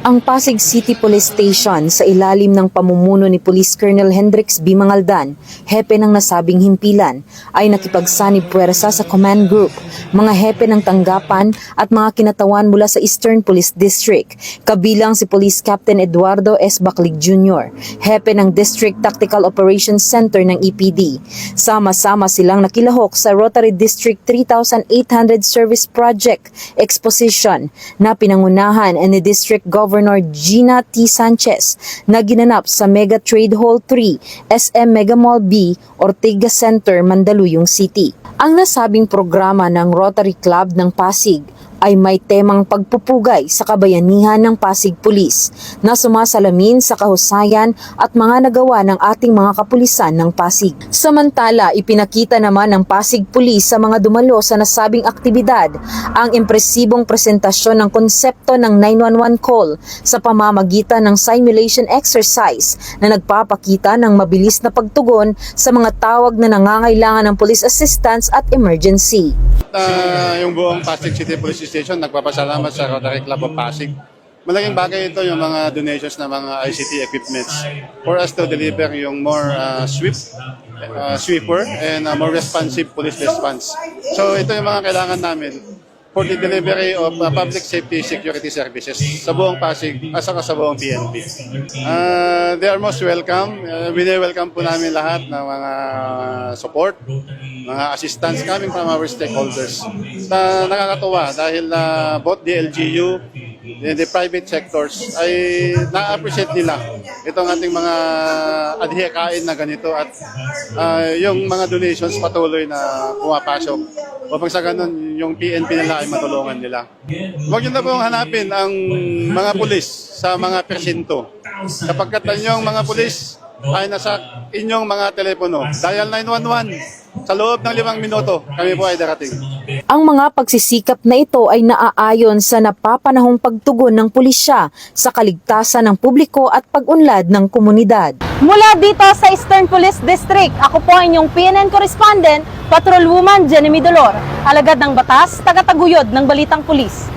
Ang Pasig City Police Station sa ilalim ng pamumuno ni Police Colonel Hendrix B. Mangaldan, hepe ng nasabing himpilan, ay nakipagsanib puwersa sa command group, mga hepe ng tanggapan at mga kinatawan mula sa Eastern Police District, kabilang si Police Captain Eduardo S. Baclig Jr., hepe ng District Tactical Operations Center ng EPD. Sama-sama silang nakilahok sa Rotary District 3800 Service Project Exposition na pinangunahan ni District Governor Gina T. Sanchez na ginanap sa Mega Trade Hall 3, SM Mega Mall B, Ortigas Center, Mandaluyong City. Ang nasabing programa ng Rotary Club ng Pasig ay may temang pagpupugay sa kabayanihan ng Pasig Police na sumasalamin sa kahusayan at mga nagawa ng ating mga kapulisan ng Pasig. Samantala, ipinakita naman ng Pasig Police sa mga dumalo sa nasabing aktibidad ang impresibong presentasyon ng konsepto ng 911 call sa pamamagitan ng simulation exercise na nagpapakita ng mabilis na pagtugon sa mga tawag na nangangailangan ng police assistance at emergency. Yung buong Pasig City Police Station, nagpapasalamat sa Rotary Club of Pasig. Malaking bagay ito yung mga donations ng mga ICT equipments for us to deliver yung more sweeper and more responsive police response. So ito yung mga kailangan namin for the delivery of public safety security services sa buong Pasig at saka sa buong PNP. They are most welcome. Welcome po namin lahat ng mga support, mga assistance coming from our stakeholders. Nakakatuwa dahil both the LGU and the private sectors ay na-appreciate nila itong ating mga adhikain na ganito at yung mga donations patuloy na pumapasok. Upang sa ganun, yung PNP nila ay matulungan nila. Huwag nyo na pong hanapin ang mga pulis sa mga presinto. Kapag yung mga pulis ay nasa inyong mga telepono, dial 911. Sa loob ng 5 minuto, kami po ay darating. Ang mga pagsisikap na ito ay naaayon sa napapanahong pagtugon ng pulisya sa kaligtasan ng publiko at pag-unlad ng komunidad. Mula dito sa Eastern Police District, ako po ang inyong PNN correspondent, Patrolwoman Jenny Dolor, alagad ng batas, tagataguyod ng Balitang Pulis.